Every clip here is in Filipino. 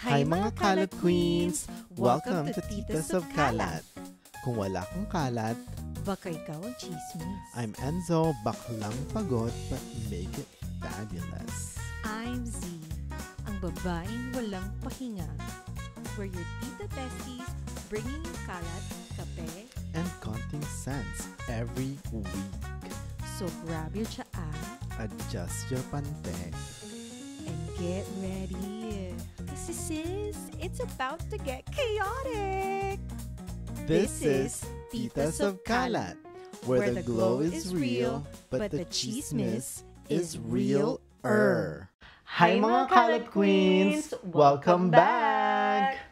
Hi mga kalat queens! Welcome to Titas of Kalat. Kung wala kong kalat, baka ikaw ang chismis. I'm Enzo, baklang pagod but make it fabulous. I'm Z, ang babaeng walang pahinga. We're your tita besties, bringing you kalat, kape, and conting sense every week. So grab your tsaa, Adjust your pante, and get ready. Kasi sis, it's about to get chaotic. This is Titas of Kalat, where the glow is real, but the chismis is real-er. Hi mga kalat queens! Welcome back!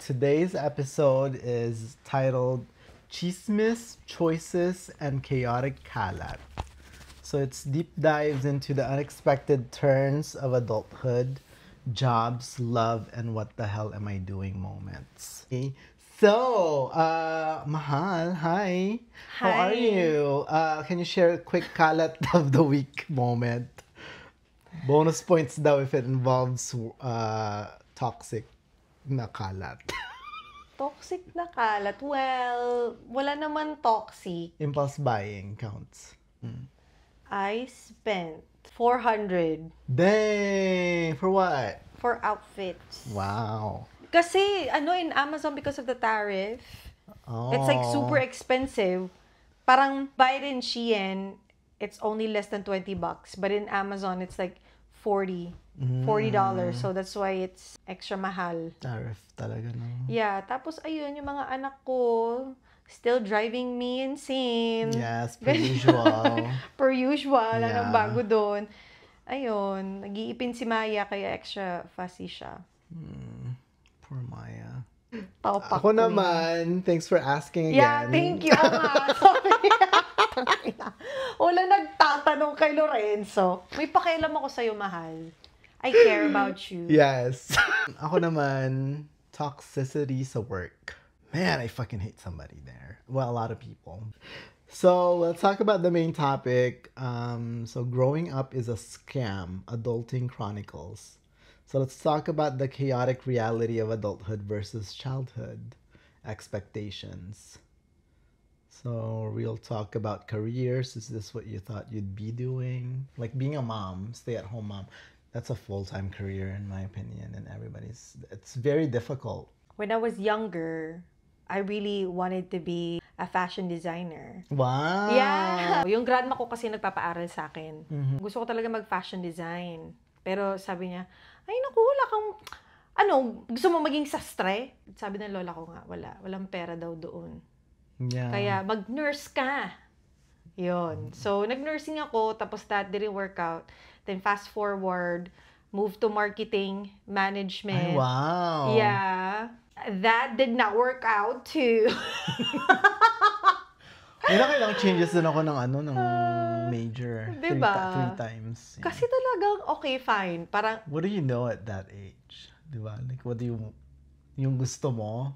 Today's episode is titled Chismis, Choices, and Chaotic Kalat. So it's deep dives into the unexpected turns of adulthood, jobs, love, and what the hell am I doing moments. Okay. So, Mahal, hi. How are you? Can you share a quick kalat of the week moment? Bonus points daw if it involves toxic na kalat. Toxic na kalat? Well, wala naman toxic. Impulse buying counts. I spent 400 Dang! For what? for outfits. Wow. Kasi, in Amazon, because of the tariff, Oh. it's like super expensive. Parang, buy it in Shein, it's only less than $20. But in Amazon, it's like $40. So, that's why it's extra mahal. Tariff talaga, no? Yeah, tapos, ayun, yung mga anak ko, still driving me insane. Yes, per usual. Per usual, Yeah. anong bago doon. Ayun, nag-iipin si Maya, kaya extra fussy siya. Poor Maya. Paupak Ako ko naman, thanks for asking again. Yeah, thank you. Sorry. Wala nagtatanong kay Lorenzo. May pakialam ako sa'yo, mahal. I care about you. Yes. Ako naman, toxicity sa work. Man, I fucking hate somebody there. Well, a lot of people. So, let's talk about the main topic. So, growing up is a scam, Adulting Chronicles. So, let's talk about the chaotic reality of adulthood versus childhood expectations. So, real talk about careers. Is this what you thought you'd be doing? Like being a mom, stay-at-home mom. That's a full-time career in my opinion, and it's very difficult. When I was younger, I really wanted to be a fashion designer. Wow! Yeah! Yung grandma ko kasi nagpapaaral sa akin. Gusto ko talaga mag-fashion design. Pero sabi niya, ay naku, wala kang, gusto mo maging sastre? Sabi ng lola ko nga, walang pera daw doon. Yeah. Kaya mag-nurse ka. Yun. So, nag-nursing ako, tapos that didn't work out. Then fast forward, moved to marketing, management. Ay, wow! Yeah. That did not work out too. May nakailang changes din ako ng major. Diba? Three times. Yeah. Kasi talagang, okay, fine. Parang, What do you know at that age? Diba? Like, what do you, yung gusto mo?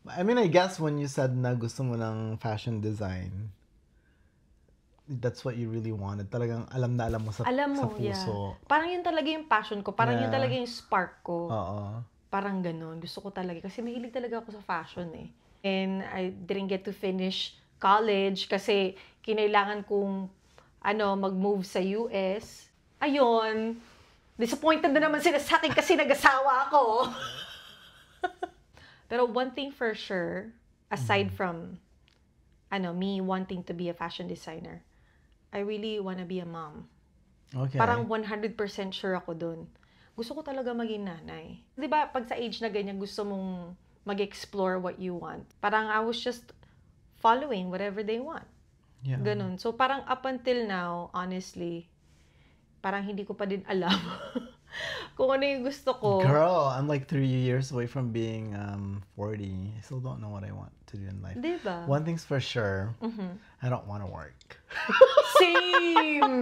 I mean, I guess when you said na gusto mo ng fashion design, that's what you really wanted. Talagang alam na alam mo sa, alam sa mo, puso. yeah. Parang yun talaga yung passion ko. Parang yun Yeah. talaga yung spark ko. Oo. Parang ganun. Gusto ko talaga. Kasi mahilig talaga ako sa fashion eh. And I didn't get to finish college kasi kinailangan kong mag-move sa US. Ayun. Disappointed na naman sila sa akin kasi nag-asawa ako. Pero one thing for sure, aside from me wanting to be a fashion designer, I really wanna be a mom. Okay. Parang 100% sure ako dun. Gusto ko talaga maging nanay. Di ba, pag sa age na ganyan, gusto mong mag-explore what you want. Parang I was just following whatever they want. Yeah. Ganun. So, parang up until now, honestly, parang hindi ko pa din alam kung ano yung gusto ko. Girl, I'm like 3 years away from being 40. I still don't know what I want to do in life. Di ba? One thing's for sure, I don't want to work. Same!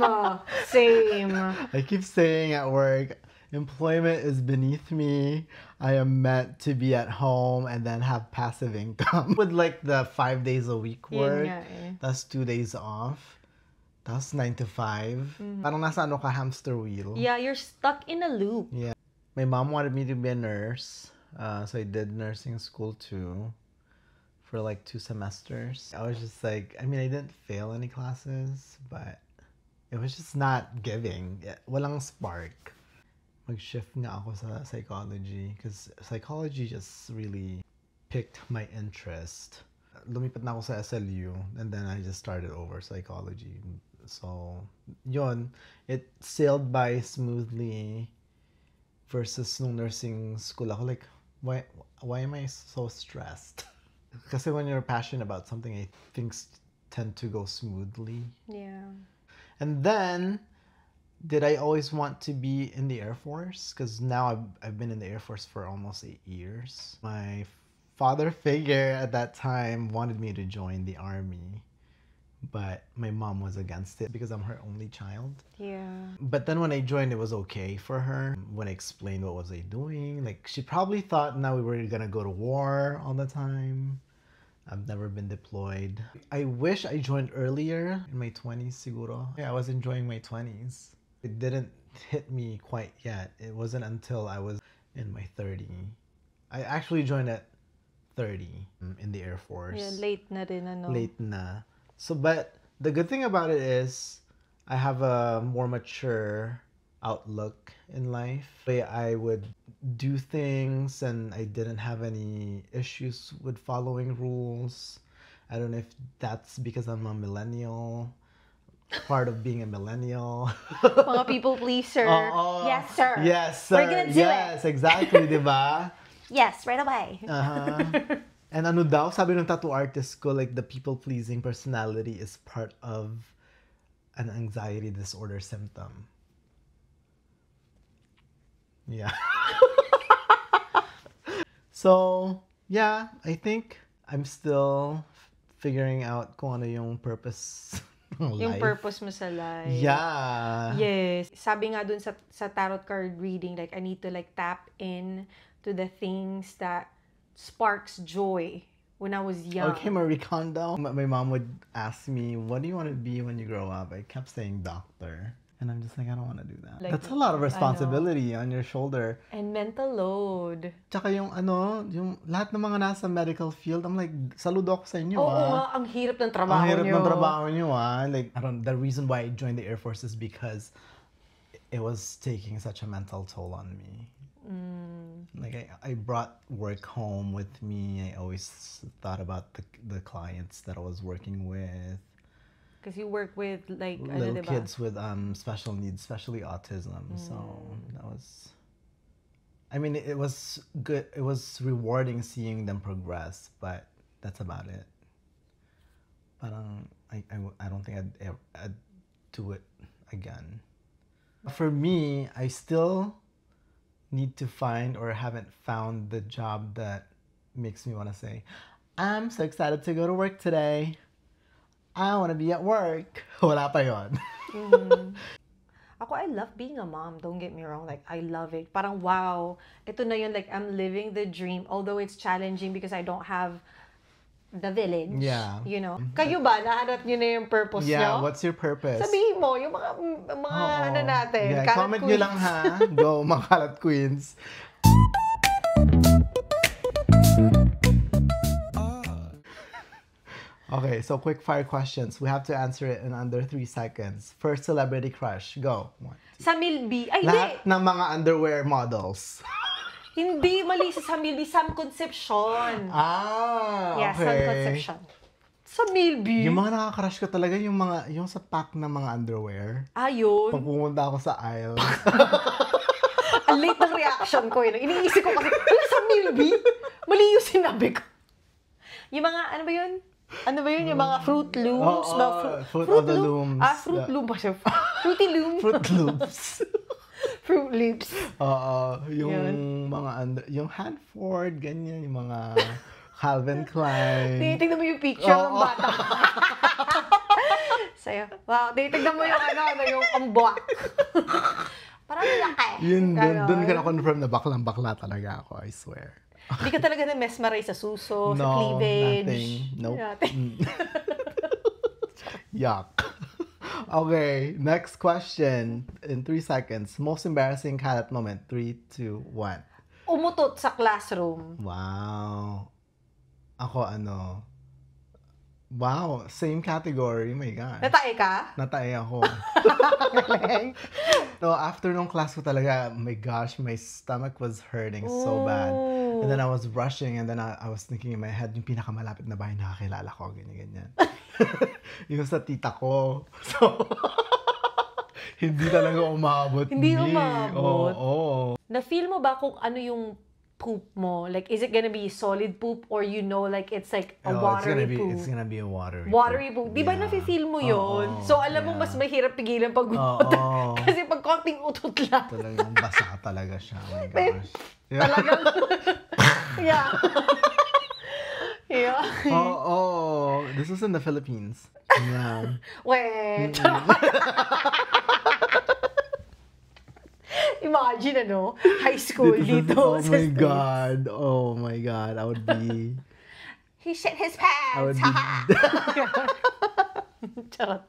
Same. I keep saying at work, employment is beneath me. I am meant to be at home and then have passive income. With like the 5 days a week work, Yun nga eh. that's 2 days off. That's 9 to 5. Parang nasa ka, hamster wheel. Yeah, you're stuck in a loop. Yeah. My mom wanted me to be a nurse, so I did nursing school too for like 2 semesters. I was just like, I mean, I didn't fail any classes, but it was just not giving. Walang spark. Mag-shift nga ako sa psychology because psychology just really picked my interest. Lumipat na ako sa SLU and then I just started over psychology. So, yun, it sailed by smoothly versus nung nursing school ako. Like, why am I so stressed? Kasi when you're passionate about something, things tend to go smoothly. Yeah. And then, did I always want to be in the Air Force? Because now I've been in the Air Force for almost 8 years. My father figure at that time wanted me to join the Army. But my mom was against it because I'm her only child. Yeah. But then when I joined, it was okay for her. When I explained what was I doing, like she probably thought now we were gonna go to war all the time. I've never been deployed. I wish I joined earlier in my 20s siguro. Yeah, I was enjoying my 20s. It didn't hit me quite yet. It wasn't until I was in my 30s. I actually joined at 30 in the Air Force. Yeah, late na rin, ano? Late na. So, but the good thing about it is I have a more mature outlook in life. I would do things and I didn't have any issues with following rules. I don't know if that's because I'm a millennial. Part of being a millennial. Mga people pleaser. Yes, sir. Yes, sir. We're gonna do yes, exactly, di ba? Yes, right away. Uh-huh. And ano daw, sabi ng tattoo artist ko, like the people-pleasing personality is part of an anxiety disorder symptom. Yeah. So, yeah, I think I'm still figuring out kung ano yung purpose ng life. Yung purpose mo sa life. Yeah. Yes. Sabi nga dun sa tarot card reading, like, I need to like tap in to the things that sparks joy when I was young. Okay, Marie Kondo. My mom would ask me, what do you want to be when you grow up? I kept saying doctor. And I'm just like, I don't want to do that. Like, that's a lot of responsibility on your shoulder. And mental load. Tsaka yung lahat ng mga nasa medical field, I'm like, saludo ako sa inyo, Oo nga, ang hirap ng trabaho Ang hirap nyo. ng trabaho nyo, Like, the reason why I joined the Air Force is because it was taking such a mental toll on me. Like, I brought work home with me. I always thought about the clients that I was working with. Because you work with, like, little kids with special needs, especially autism. So that was, I mean, it was good. It was rewarding seeing them progress, but that's about it. Parang, I don't think I'd do it again. For me, I still need to find or haven't found the job that makes me want to say, I'm so excited to go to work today. I want to be at work. Wala pa yon. Ako, I love being a mom. Don't get me wrong. Like, I love it. Parang, wow. Ito na yun. Like, I'm living the dream. Although it's challenging because I don't have the village. Yeah. You know? Kayo ba? Nahanap nyo na yung purpose nyo? Yeah, what's your purpose? Sabihin mo, yung mga ano natin. Yeah, Kalat comment nyo queens. lang ha. Go, mga kalat queens. Okay, so quick fire questions. We have to answer it in under 3 seconds. First celebrity crush. Go. 1, 2. Sa Milby. Ay, Lahat hindi. ng mga underwear models. Hindi, mali sa Milby. Sam Concepcion. Ah, Yeah, okay. Sam Concepcion. Sa Milby. Yung mga nakakrush ko talaga, yung sa pack ng mga underwear. Ayun. Pag pumunta ako sa aisle. Ang late ng reaction ko yun. Iniisip ko kasi, wala sa Milby? Mali yung sinabi ko. Yung mga, ano ba yun? Ano ba yun? Yung mga Fruit Looms? Fruit of the Looms. Ah, Fruit Loom ba siya? Fruity Loom? Fruit Loops. Fruit Loops. Oo, yung Yun. mga yung Hanford, ganyan, yung mga Calvin Klein. Tinitignan mo yung picture ng bata. Sa'yo. Wow, tinitignan mo yung yung ambwak. Parang laki. Yun, dun ka na-confirm na baklang-bakla talaga ako, I swear. Hindi ka talaga na-mesmerize sa suso, sa No, cleavage. nothing. Nope. Nothing. Yuck. Okay, next question in 3 seconds. Most embarrassing kalat moment. 3, 2, 1. Umutot sa classroom. Wow. Ako wow, same category. My God. Natae ka? Natae ako. No, after nung class ko talaga, my gosh, my stomach was hurting so bad. And then I was rushing and then I was thinking in my head, yung pinakamalapit na bahay nakakilala ko, ganyan. Yung sa tita ko. So, hindi talaga umabot. Hindi umabot? Oo. Na-feel mo ba kung ano yung poop mo? Like, is it gonna be solid poop or like it's like a watery poop? It's gonna be a watery poop. Di ba nafe-feel mo yun? So, alam mo, mas mahirap pigilan pag umutot. Kasi pag konting utot lang. Talagang basa talaga siya. Oh my gosh. Yeah. Talagang, yeah. Yeah. Oh. This was in the Philippines. Yeah. Wait. Imagine, high school dito. Oh my God. Oh my God. I would be... He shit his pants. I would be... Charot.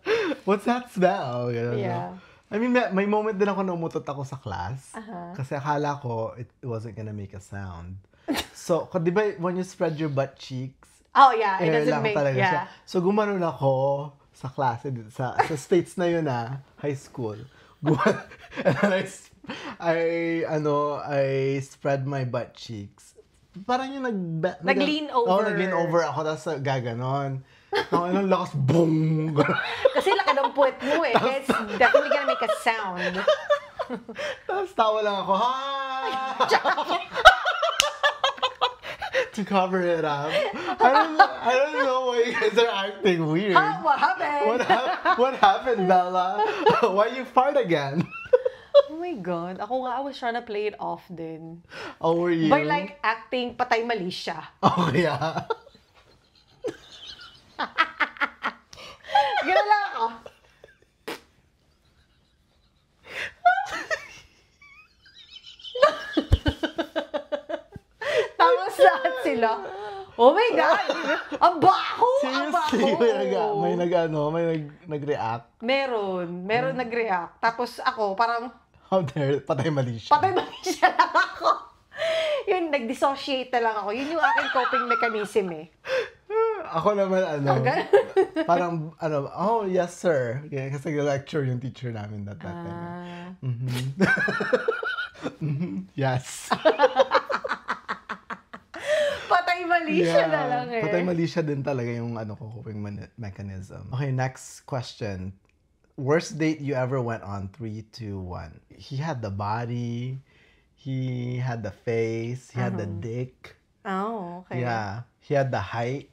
What's that smell? Yeah. I mean, may moment din ako na umutot ako sa class. Uh-huh. Kasi akala ko it wasn't gonna make a sound. So, di ba when you spread your butt cheeks, oh yeah, it air doesn't lang make, talaga yeah. siya. So, gumanon ako sa klase, sa States na yun high school. And then I spread my butt cheeks. Parang yung nag-lean over. Nag-lean over ako, tapos gaganon. Ang lakas, boom! Kasi laki ng puwet mo It's definitely gonna make a sound. Tapos tawa lang ako, ha! To cover it up. I don't know why you guys are acting weird. What happened? What happened, Bella? Why you fart again? Oh my God. Ako nga, I was trying to play it off din. Oh, were you? By like acting patay mali siya. Oh, yeah. Gano'n lang ako. Tapos lahat sila. Oh my God! Ang baho! Ang baho! Seriously, may nag-react. Meron nag-react. Tapos ako, parang, How dare, patay mali siya. patay mali siya lang ako. Yun, nag-dissociate na lang ako. Yun yung aking coping mechanism Ako naman, Okay. parang, oh, yes, sir. Kaya kasi lecture yung teacher namin that time. Yes. Patay mali siya na lang Patay mali siya din talaga yung coping mechanism. Okay, next question. Worst date you ever went on? 3, 2, 1. He had the body. He had the face. He had the dick. Oh, okay. Yeah. He had the height.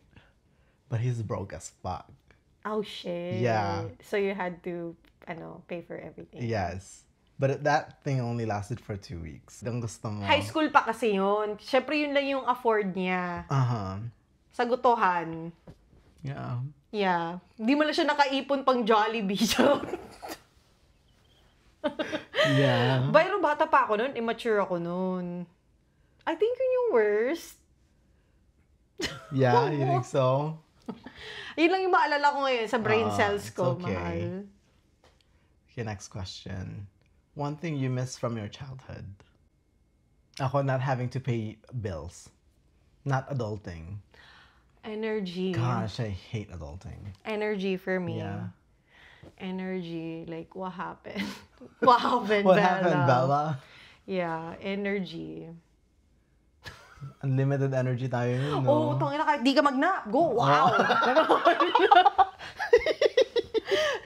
But he's broke as fuck. Oh, shit. Yeah. So you had to, pay for everything. Yes. But that thing only lasted for 2 weeks. Ang gusto mo. High school pa kasi yun. Siyempre yun lang yung afford niya. Sagutuhan. Yeah. Yeah. Hindi mo na siya nakaipon pang Jollibee. Yeah. Pero bata pa ako noon. Immature ako noon. I think yun yung worst. Yeah, you think so? Yun lang yung maalala ko ngayon sa brain cells ko, it's okay. mahal. Okay, next question. One thing you miss from your childhood? Ako, not having to pay bills. Not adulting. Energy. Gosh, I hate adulting. Energy for me. Yeah. Energy. Like, what happened? What happened, What Bella? happened, Bella? Yeah, energy. Unlimited energy tayo yun, no? Oo, tangina, kahit di ka mag-nap. Go, wow!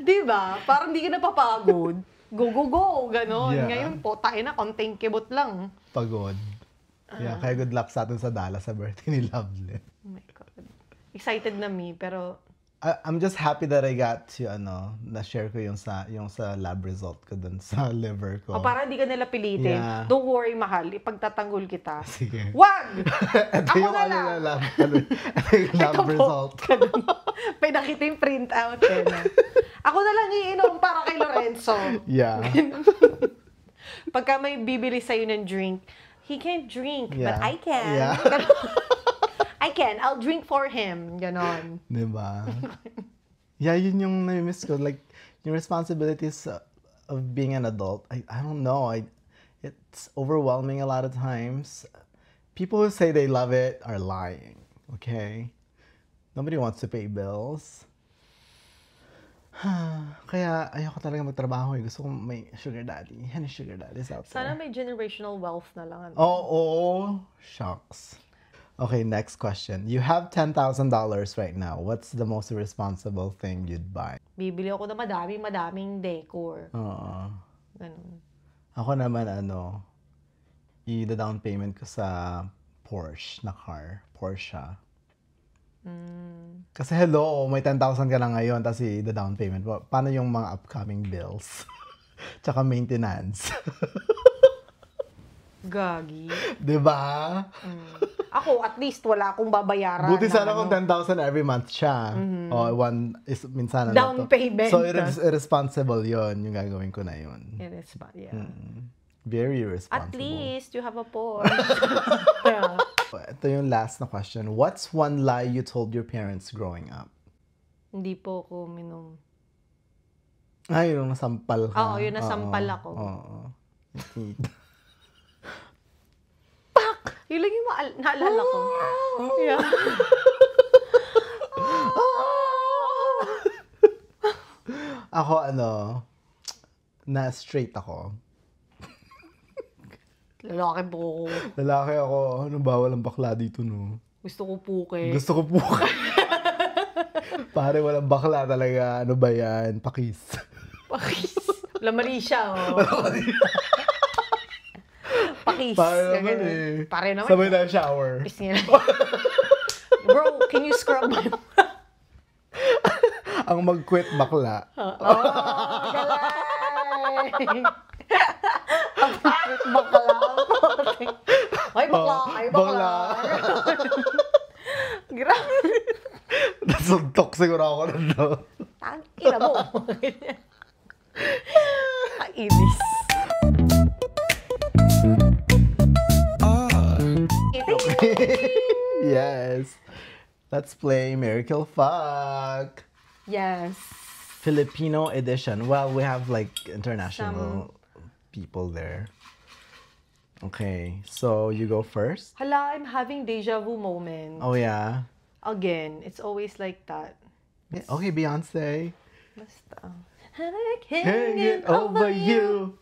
Diba? Parang di ka napapagod. Go, go, go! Ganon. Yeah. Ngayon po, tayo na, konting kibot lang. Pagod. Yeah, kaya good luck sa atin sa Dallas sa birthday ni Lovely. Oh my God. Excited na me, pero... I'm just happy that I got to, na-share ko yung sa lab result ko dun sa liver ko. O, para hindi ka nila pilitin. Yeah. Don't worry, mahal. Ipagtatanggol kita. Sige. Wag! Ito Ako yung na lang. Ito yung lab Ito po. result. May nakita yung printout. Ako na lang iinom para kay Lorenzo. Yeah. Pagka may bibili sa'yo ng drink, he can't drink, but I can. Yeah. I can. I'll drink for him. Ganon. Diba? Yeah, yun yung na-miss ko. Like, the responsibilities of being an adult, I don't know. It's overwhelming a lot of times. People who say they love it are lying, okay? Nobody wants to pay bills. Kaya ayoko talaga magtrabaho eh. Gusto ko may sugar daddy. Any sugar daddies out there? Sana may generational wealth na lang. Oh, shucks. Okay, next question. You have $10,000 right now. What's the most irresponsible thing you'd buy? Bibili ako na madaming decor. Oo. Ganun. Ako naman, i-down payment ko sa Porsche na car. Porsche. Kasi hello, may 10,000 ka lang ngayon, tapos i-down payment. Paano yung mga upcoming bills? Tsaka maintenance. Gagi. Diba? Ako, at least wala akong babayaran. Buti sana kung 10,000 every month siya. O, minsan na Down payment. So, irresponsible yon yung gagawin ko na yun. Yeah. Very irresponsible. At least, you have a Porsche. Yeah. Ito yung last na question. What's one lie you told your parents growing up? Hindi po ako minom. Ay, yung nasampal ka. Oo, yung nasampal ako. Oo. Yun lang yung naalala ko. Yeah. Ako, na straight ako. Lalaki po ako. Lalaki ako. Bawal ang bakla dito, no? Gusto ko puke. Gusto ko puke. Pare, walang bakla talaga. Ano ba yan? Pakis. Pakis. Lamari siya, oh. Pakis. Pare naman eh. Pare naman. Sabay na shower. Pakis niya. Bro, can you scrub my... Ang mag-quit bakla. Galing! Ang mag-quit bakla. Ay, bakla! Ay, bakla! Grabe. Nasuntok siguro ako na no. Ina mo. Kainis. Yes. Let's play Miracle Fuck. Yes. Filipino edition. Well, we have like international people there. Okay, so you go first. Hala, I'm having deja vu moment. Oh yeah. Again, it's always like that. Okay, Beyonce. Basta. And I can't Can't get get over you.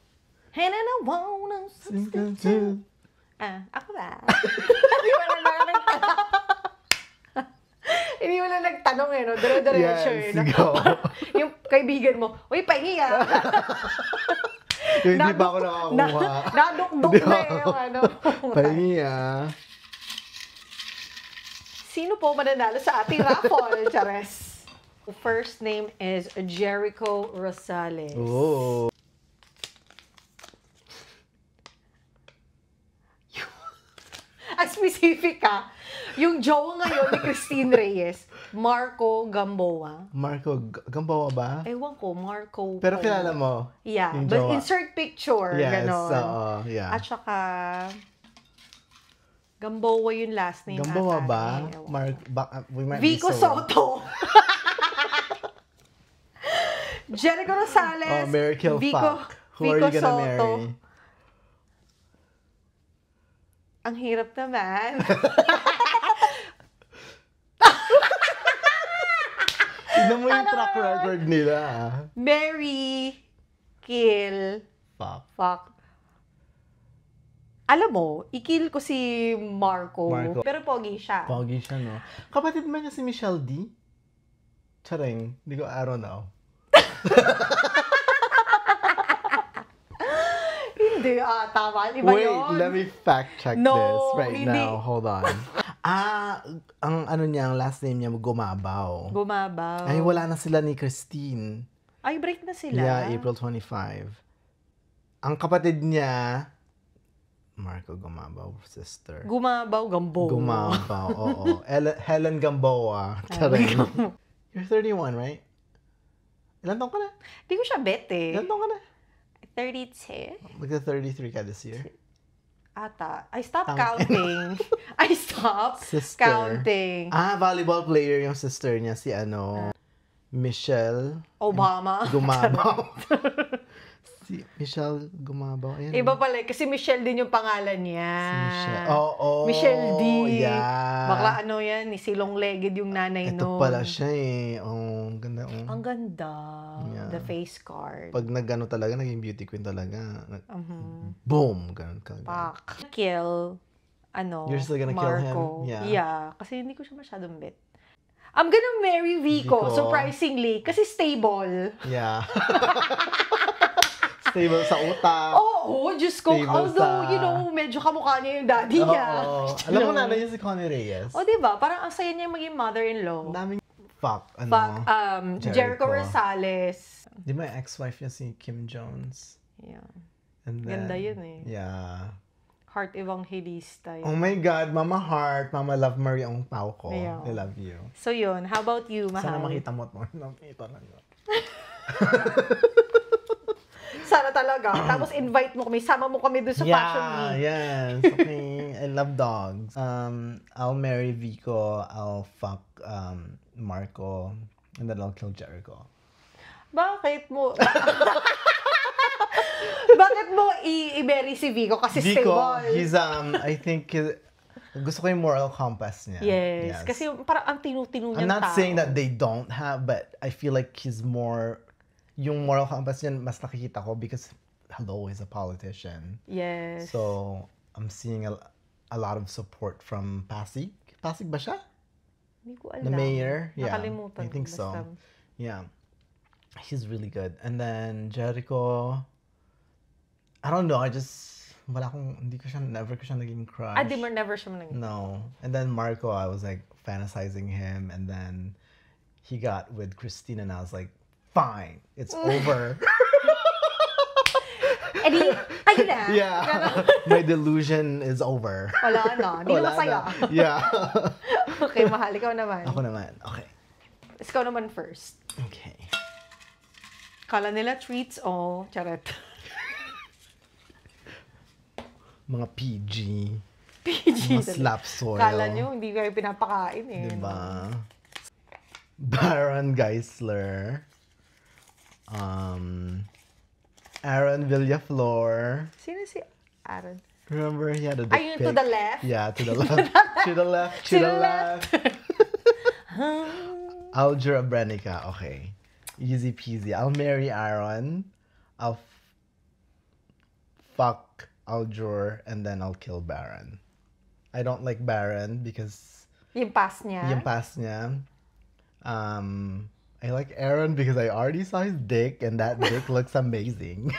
And I wanna Substitute. Ako ba? Hindi mo na nagtanong eh, no? Dire-diretso eh. Yes, go. Yung kaibigan mo, uy, pahingi ah. Yung hindi pa ako nakakuha. Nadukduk na eh yung ano. Pahingi ah. Sino po mananalo sa ating raffle, Chares? First name is Jericho Rosales. Oh. Ang specific ka, yung jowa ngayon ni Christine Reyes, Marco Gamboa. Marco Gamboa ba? Ewan ko, Marco. Pero kilala mo? Yeah, yung but jowa. insert picture, Yes, ganon. yeah. At saka, Gamboa yung last name. Gamboa ata ba? eh. Ewan ko. We might Vico be so Soto. Jericho Rosales. Oh, Miracle Fuck. Who are you gonna marry? Ang hirap naman. Tignan mo yung track record nila. Marry, kill, Fuck. Alam mo, i-kill ko si Marco. Pero pogi siya. Pogi siya, no? Kapatid ba niya si Michelle D? Charing. I don't know. Hindi, tama. Iba Wait, yun. let me fact check No, this right hindi. now. Hold on. Ang last name niya, Gumabaw. Gumabaw. Ay, wala na sila ni Christine. Ay, break na sila. Yeah, April 25. Ang kapatid niya, Marco Gumabaw, sister. Gumabaw, Gamboa. Gumabaw, oo. Helen Gamboa. Charing. You're 31, right? Ilan taong ka na? Hindi ko siya bet eh. Ilan taong ka na? 32? Magka-33 ka this year. Ata. I stopped counting. I stopped Sister. counting. Volleyball player yung sister niya, si Michelle Obama. Gumabaw. Si Michelle Gumabaw. Ayan. Iba pala, kasi Michelle din yung pangalan niya. Si Michelle. Oo. Michelle D. Yeah. Bakla ano yan, silong-legged yung nanay Ito nun. pala siya eh. Oh, ganda. Oh. Ang ganda. Yeah. The face card. Pag nagano talaga, naging beauty queen talaga. Boom! Ganun ka. Pak. Kill, You're still gonna kill him? Marco. Yeah. Kasi hindi ko siya masyadong bet. I'm gonna marry Vico, Vico. surprisingly, kasi stable. Yeah. Stable sa utak. Oo, Diyos ko. Stable Although, sa- medyo kamukha niya yung daddy niya. Oo. Alam mo na niya si Connie Reyes. O, diba? Parang ang saya niya maging mother-in-law. Ang daming fuck, Jericho Rosales. Di ba yung ex-wife niya si Kim Jones? Yeah. And then, Ganda yun eh. Yeah. Heart Evangelista Oh yun. my God, Mama Heart, Mama Love Marie ang pao ko. Yeah. I love you. So yun, how about you, Sana Mahal? makita mo ito. Nakita lang. Sana talaga. Tapos invite mo kami, sama mo kami dun sa Fashion Week. Yes. Okay. I love dogs. I'll marry Vico. I'll fuck Marco. And then I'll kill Jericho. Bakit mo? Bakit mo i-marry si Vico? Kasi Vico, stable. he's I think gusto ko yung moral compass niya. Yes. Kasi parang ang tinu-tinu I'm niyang not tao. saying that they don't have, but I feel like he's more, yung moral compass niya mas nakikita ko because hello, he's a politician. Yes. So, I'm seeing a lot of support from Pasig. Pasig ba siya? Hindi ko alam. The mayor? Yeah. Nakalimutan I think ko, so. basta. Yeah. He's really good. And then Jericho, I don't know, never ko siya naging crush. Di mo never siya manang. No. And then Marco, I was like fantasizing him, and then he got with Christine, and I was like, fine, it's over. Ayun na. Yeah. My delusion is over. Wala na. Hindi na masaya. Yeah. Okay, Mahal. Ikaw naman. Ako naman. Okay. Ikaw naman first. Okay. Kala nila treats, charet. Mga PG. PG. Mga slap soil. Kala nyo, hindi kayo pinapakain eh. Diba? Baron Geisler. Aaron Villaflor. Sino si Aaron? Remember he had a dick Ayun, to pic? the left? Yeah, to the left. To the left. To the left. Aljura Brenica. Okay. Easy peasy. I'll marry Aaron. I'll fuck Aljur, and then I'll kill Baron. I don't like Baron because Yung pass niya? yung past niya. I like Aaron because I already saw his dick, and that dick looks amazing.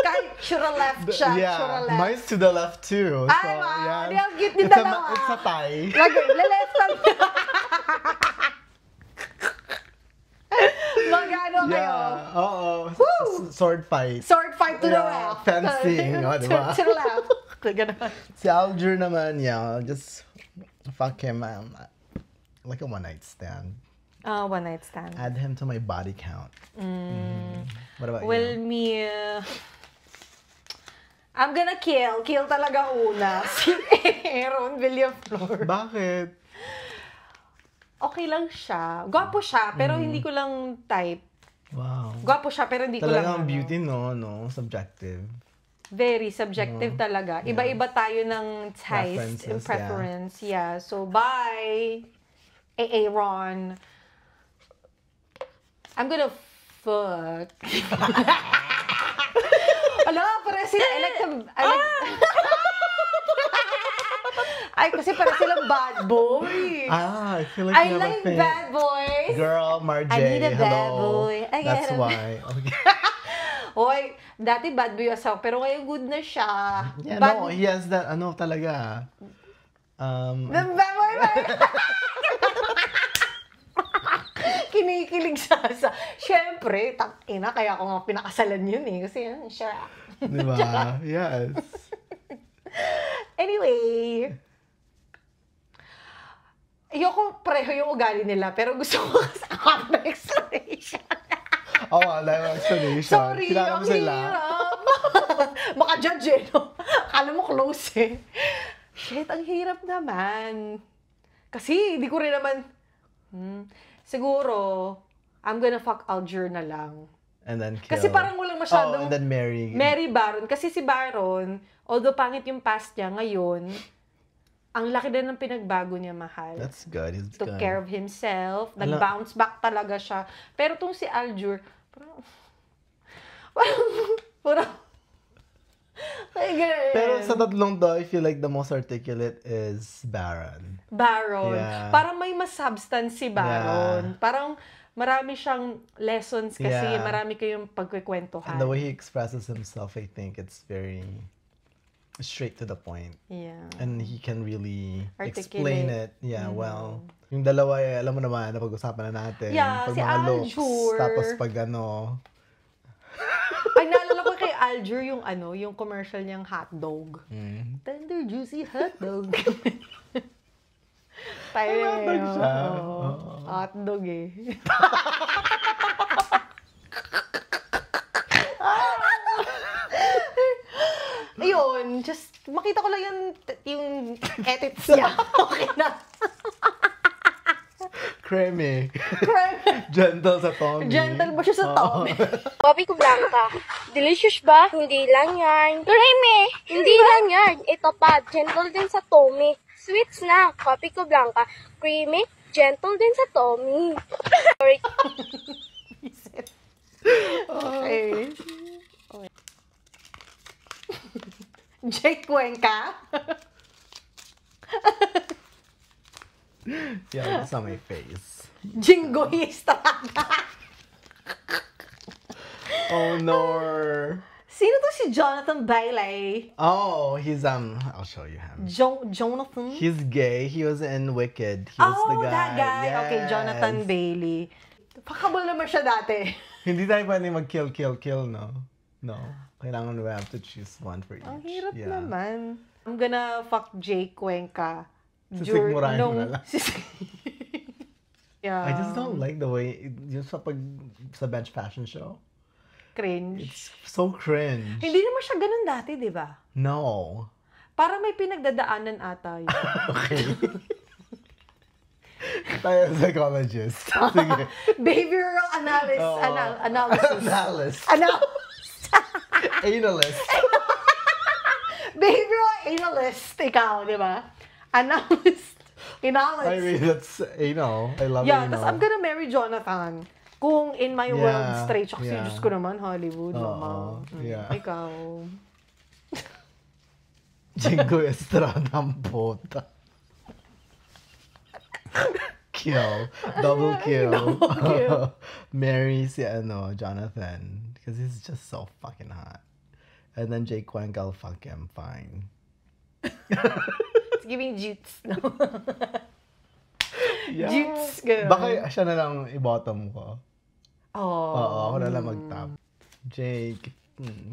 Kahit sure left siya, sure left. Mine's to the left too. Ay, wow, di ang cute din it's dalawa. It's a tie. Lagi, le-left lang. Mag-ano kayo? Yeah, oo. Woo! Sword fight. Sword fight to the Yeah, left. fencing, diba? To the left. Ganun. Si Aljur naman, yeah, just fuck him. Like a one-night stand. One night stand. Add him to my body count. What about Well, you? me, I'm gonna kill talaga una, si Aaron Villaflor. Bakit? Okay lang siya. Gwapo siya, pero hindi ko lang type. Wow. Gwapo siya, pero hindi ko lang. Talagang beauty, no? Subjective. Very subjective talaga. Iba-iba tayo ng taste and Preferences, preference. Yeah. So, bye, Aaron. I'm gonna fuck. Alam, parang sila, Ay, kasi parang silang bad boy. I feel like I you have a like thing. bad boys. Girl, Marjay, I need a hello. bad boy. I That's get it. why. Okay. Hoy, dati bad boy ako, pero ngayon good na siya. Yeah, Bad- no, he has that, talaga. Bad boy ba? Kinikilig siya sa... Siyempre, ina, kaya ako nga pinakasalan yun eh. Kasi siya. Diba? Yes. Anyway, ayoko pareho yung ugali nila, pero gusto ko sa na explanation. Live explanation. Sorry, Kilala ang mo sila? hirap. Maka-judge eh, no? Akala mo close eh. Shit, ang hirap naman. Kasi, di ko rin naman, siguro, I'm gonna fuck Aljur na lang. And then kill. Kasi parang walang masyadong... and then marry. Mary Baron. Kasi si Baron, although pangit yung past niya ngayon, ang laki din ng pinagbago niya, mahal. That's good. He's Took good. care of himself. Nag-bounce back talaga siya. Pero tong si Aljur, parang pero sa tatlong to, I feel like the most articulate is Baron. Yeah. Parang may mas substance si Baron. Yeah. Parang marami siyang lessons kasi Yeah. marami kayong pagkikwentuhan. And the way he expresses himself, I think it's very straight to the point. Yeah. And he can really Articulate. explain it. Yeah, well. Yung dalawa, alam mo naman, napag-usapan na natin. Yeah, pag si mga looks, Aljur. tapos pag ano. Ay, naalala ko kay Aljur yung commercial niyang hotdog. Tender, juicy hotdog. Tayo hotdog siya. Hotdog eh. Ayun, just makita ko lang yung edits niya. Okay na. Creamy. Gentle sa Tommy. Gentle ba siya sa Tommy? Papi ko Blanca. Delicious ba? Hindi lang yan. Creamy! Hindi lang yan. Ito pa, gentle din sa Tommy. Sweet snack. Papi ko Blanca. Creamy, gentle din sa Tommy. Sorry. Okay. Jake Cuenca? Yeah, it's on my face. Jingoista. Oh no. Sino to si Jonathan Bailey? Oh, he's I'll show you him. Jonathan? He's gay. He was in Wicked. He was the guy. That guy. Yes. Okay, Jonathan Bailey. Fuckable naman siya dati. Hindi tayo pwede mag-kill, no? No. Kailangan we have to choose one for each. Ang hirap naman. I'm gonna fuck Jake Cuenca. Sisigmurahin mo na lang. Yeah. I just don't like the way, yung sa bench fashion show. Cringe. It's so cringe. Hindi naman siya ganun dati, di ba? No. Para may pinagdadaanan ata yun. Okay. Tayo psychologist. Sige. Behavioral analysis. Analyst. Analyst. Behavioral analyst. Ikaw, di ba? Analyst. Analyst. I mean, that's anal. I love Yeah, anal. tas I'm gonna marry Jonathan. Kung in my world straight, kasi yeah. Diyos ko naman, Hollywood, mama. Yeah. Ikaw. Jingo Estrada ang puta. Kill. Double kill. Marry si Jonathan. Because he's just so fucking hot. And then Jake Cuenca, I'll fuck him, fine. It's giving jutes, no? Yeah. Jutes, girl. Baka siya na lang i-bottom ko. Oh. Oo, ako na lang mag-top. Jake,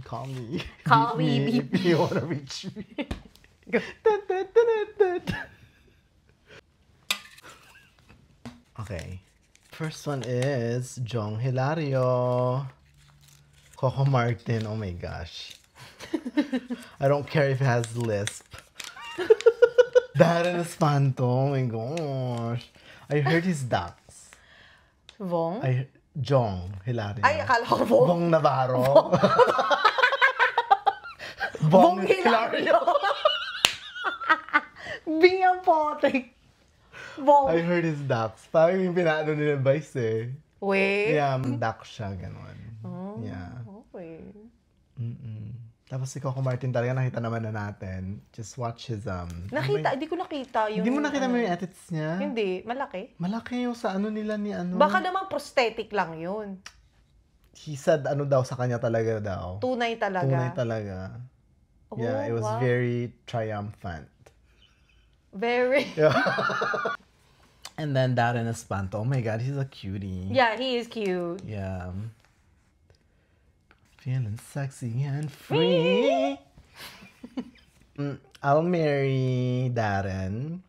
call me. Call Beat me. if you wanna reach me. Okay. First one is Jong Hilario. Coco Martin, oh my gosh. I don't care if it has lisp. Darren Espanto, oh my gosh. I heard his ducks. Vong? Jong Hilario. Ay, akala ko Vong. Bong Navarro. Vong Hilario. Biyang potek. Vong. I heard his ducks. Parang yung pinano nila Vice eh. Wait. Yeah, duck siya, ganun. Yeah. Okay. Tapos si Coco Martin talaga nakita naman na natin. Just watch his Nakita, hindi ko nakita yung... Hindi mo nakita mo yung edits niya? Hindi, malaki. Malaki yung sa nila ni Baka naman prosthetic lang yun. He said daw sa kanya talaga daw. Tunay talaga. Tunay talaga. Yeah, it was wow. very triumphant. Very. Yeah. And then Darren Espanto. Oh my God, he's a cutie. Yeah, he is cute. Yeah. Feeling sexy and free. I'll marry Darren.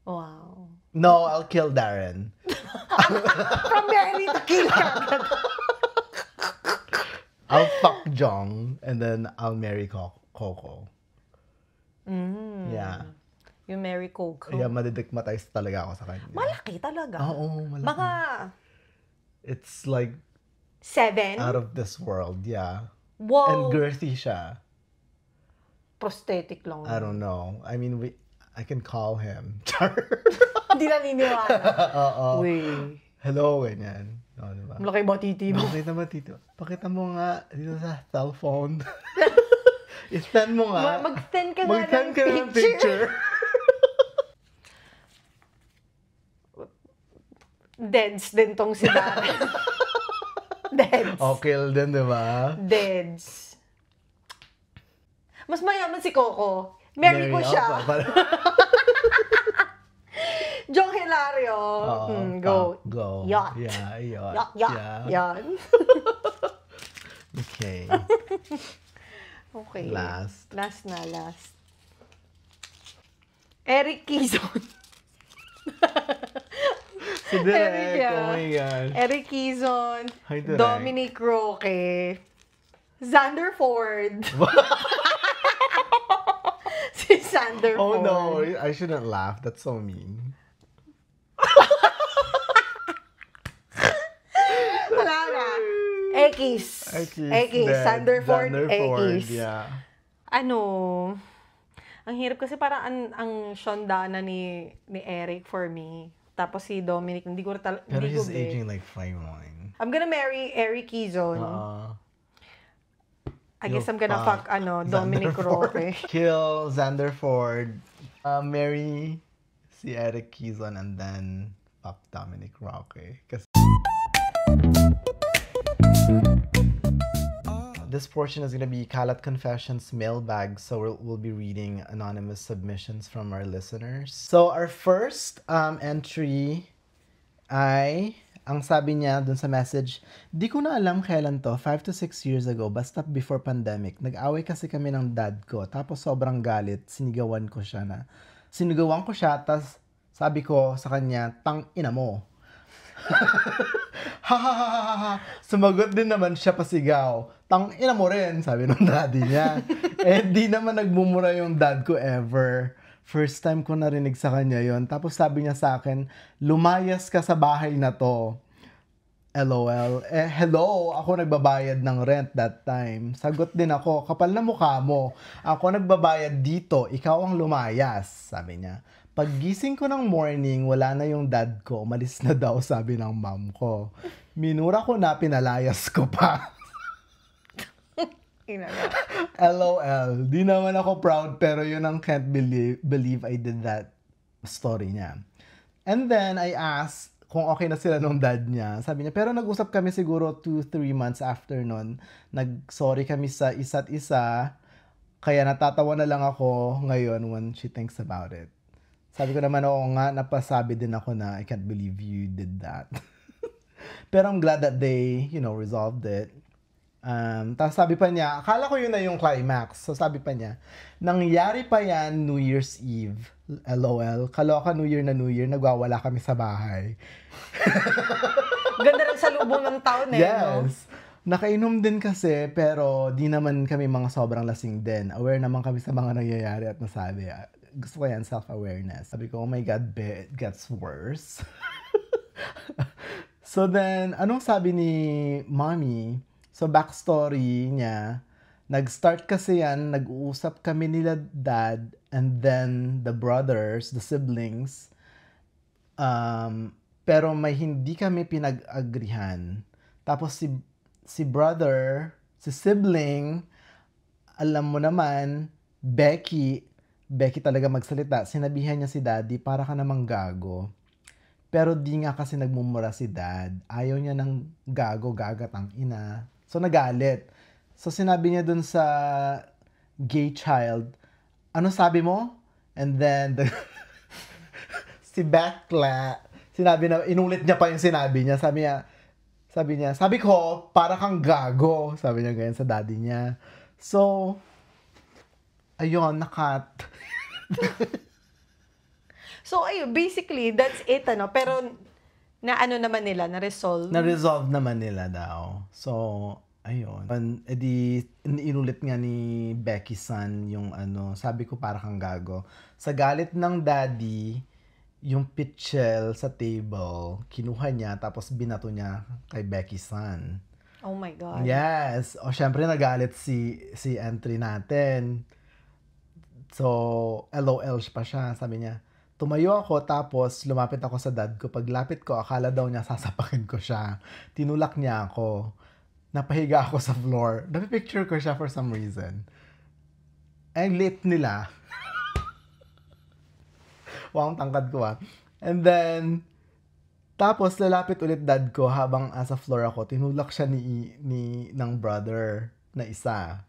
Wow. No, I'll kill Darren. From marry to kill ka. I'll fuck Jong and then I'll marry Coco. Yeah. Yung Mary Coco. Yeah, madidikmatize talaga ako sa kanya. Malaki talaga. Oo, malaki. Mga It's like 7. out of this world, yeah. Wow. And girthy siya. Prosthetic lang. I don't know. I mean, I can call him. Hindi naniniwala. Oo. Uy. Hello, ganyan. No, diba? Malaki ba titi mo? Pakita mo, Tito. Pakita mo nga dito sa cellphone. I-send mo nga. Mag-send ka nga Mag-send ng ka ng picture. Deads din tong si Darren. Deads. Okay din, di ba? Deads. Mas mayaman si Coco. Mary ko siya. Jong Hilario. Go. Go. Yacht. Yeah, yacht. Yacht. Yeah. Yan. Okay. Okay. Last. Last. Eric Kizon. Si Direk. Oh my God. Eric Kizon. Hi, Direk. Dominic Roque. Xander Ford. Si Xander Oh Ford. no, I shouldn't laugh. That's so mean. Wala na. X. Xander Ford. X. Yeah. Ano, ang hirap kasi parang ang Shondana ni Eric for me. Tapos si Dominic, hindi ko Pero he's aging like fine wine. I'm gonna marry Eric Kizon. I guess I'm gonna fuck Dominic Roque. Kill Xander Ford. Marry si Eric Kizon and then fuck Dominic Roque. This portion is going to be Kalat Confessions mailbag, so we'll be reading anonymous submissions from our listeners. So our first entry ay, ang sabi niya dun sa message, di ko na alam kailan to, 5 to 6 years ago, basta before pandemic. Nag-away kasi kami ng dad ko, tapos sobrang galit, sinigawan ko siya, tas sabi ko sa kanya, tang ina mo. Ha ha ha ha ha. Sumagot din naman siya pasigaw. Tang ina mo rin, sabi ng daddy niya. Di naman nagmumura yung dad ko ever. First time ko narinig sa kanya yon. Tapos sabi niya sa akin, lumayas ka sa bahay na to. LOL. Hello, ako nagbabayad ng rent that time. Sagot din ako, kapal na mukha mo. Ako nagbabayad dito, ikaw ang lumayas, sabi niya. Paggising ko ng morning, wala na yung dad ko. Umalis na daw, sabi ng mom ko. Minura ko na, pinalayas ko pa. LOL. Di naman ako proud, pero yun ang can't believe I did that story niya. And then, I asked kung okay na sila nung dad niya. Sabi niya, pero nag-usap kami siguro 2-3 months after nun. Nag-sorry kami sa isa't isa. Kaya natatawa na lang ako ngayon when she thinks about it. Sabi ko naman, oo nga, napasabi din ako na I can't believe you did that. Pero I'm glad that they, resolved it. Tapos sabi pa niya, akala ko yun na yung climax. So sabi pa niya, nangyari pa yan New Year's Eve. LOL. Kaloka New Year na New Year, nagwawala kami sa bahay. Ganda rin sa lubong ng taon Yes. No? Nakainom din kasi, pero di naman kami mga sobrang lasing din. Aware naman kami sa mga nangyayari at nasabi. Gusto ko yan, self-awareness. Sabi ko, oh my God, it gets worse. So then, anong sabi ni mommy? So backstory niya, nag-start kasi yan, nag-uusap kami nila dad, and then the brothers, the siblings, pero may hindi kami pinag-agrihan. Tapos si brother, si sibling, alam mo naman, Becky talaga magsalita. Sinabihan niya si daddy, para ka namang gago. Pero di nga kasi nagmumura si dad. Ayaw niya ng gagatang ina. So nagalit. So sinabi niya dun sa gay child, ano sabi mo? And then si Bakla, inulit niya pa yung sinabi niya. Sabi ko, para kang gago. Sabi niya ganyan sa daddy niya. So, ayun, nakat. So, ayun, basically, that's it, Pero, na-resolve? Na-resolve naman nila daw. So, Ayun. Edi, inulit nga ni Becky San yung sabi ko para kang gago. Sa galit ng daddy, yung pitchel sa table, kinuha niya, tapos binato niya kay Becky San. Oh my God. Yes. O, syempre nagalit si entry natin. So, LOL pa siya. Sabi niya, tumayo ako, tapos lumapit ako sa dad ko. Paglapit ko, akala daw niya sasapakin ko siya. Tinulak niya ako. Napahiga ako sa floor. Napipicture ko siya for some reason. And late nila. Wow, ang tangkad ko ah. And then, tapos lalapit ulit dad ko habang sa floor ako. Tinulak siya ng brother na isa.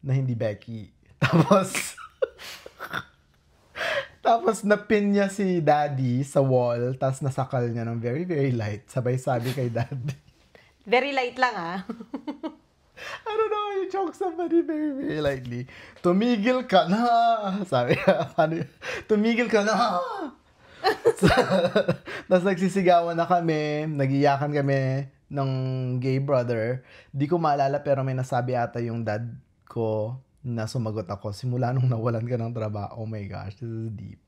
Na hindi Becky. Tapos napin niya si daddy sa wall. Tapos nasakal niya ng very, very light. Sabay sabi kay daddy. Very light lang ah. I don't know, you choke somebody very, very lightly. Tumigil ka na! Sabi tumigil ka na! Tapos nagsisigawan na kami, nagiyakan kami ng gay brother. Di ko maalala pero may nasabi ata yung dad ko na sumagot ako. Simula nung nawalan ka ng trabaho, oh my gosh, this is deep.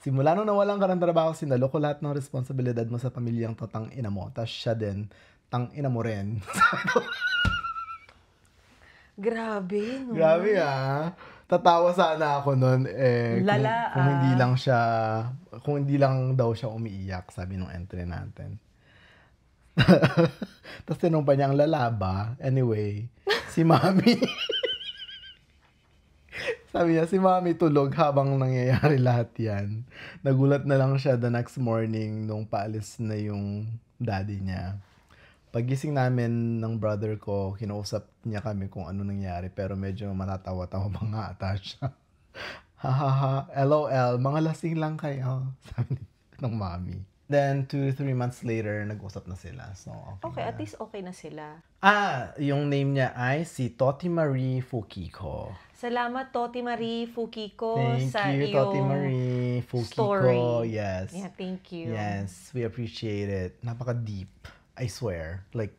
Simula nung nawalan ka ng trabaho, sinalo ko lahat ng responsibilidad mo sa pamilyang to, tang ina mo. Tapos siya din, tang ina mo rin. Grabe, no? Grabe ah. Tatawa sana ako nun Lala, kung hindi lang daw siya umiiyak, sabi nung entry natin. Tapos tinong pa niya ang lalaba. Anyway, si Mami. Sabi niya, si Mami tulog habang nangyayari lahat yan. Nagulat na lang siya the next morning nung paalis na yung daddy niya. Pagising namin ng brother ko, kinausap niya kami kung ano nangyari, pero medyo matatawa-tawa pa nga ata siya. Hahaha, LOL, mga lasing lang kayo, sabi ng Mami. Then, 2 to 3 months later, nag-usap na sila. So, Okay, at least okay na sila. Yung name niya ay si Toti Marie Fukiko. Salamat, Toti Marie Fukiko, Thank sa you, iyong Toti Marie Fukiko. story. Yes. Yeah, thank you. Yes, we appreciate it. Napaka-deep. I swear. Like,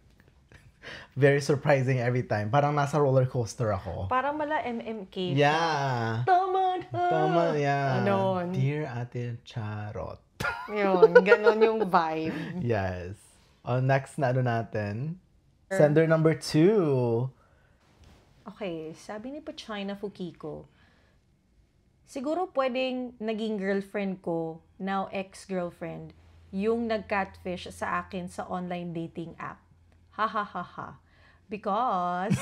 very surprising every time. Parang nasa roller coaster ako. Parang mala MMK. Yeah. Tama, yeah. Ganon. Dear Ate Charot. Yun, ganon yung vibe. Yes. Next na natin. Sender number 2. Okay, sabi ni China Fukiko, siguro pwedeng naging girlfriend ko, now ex-girlfriend, yung nag-catfish sa akin sa online dating app. Ha ha ha ha. Because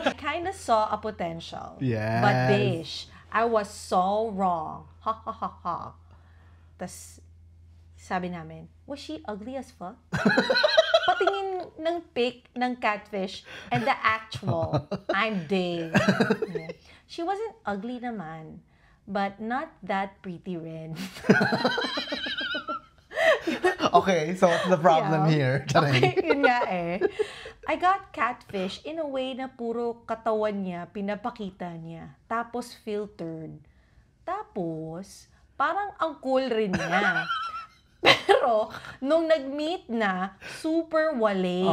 I kinda saw a potential. Yes. But bish, I was so wrong. Ha ha ha ha. Tas sabi namin, was she ugly as fuck? Patingin ng pic ng catfish and the actual, I'm dead. Yeah. She wasn't ugly naman, but not that pretty rin. Okay, so what's the problem here? Okay, yun nga eh. I got catfish in a way na puro katawan niya, pinapakita niya. Tapos filtered. Tapos, parang ang cool rin niya. Pero, nung nag-meet na, super wale.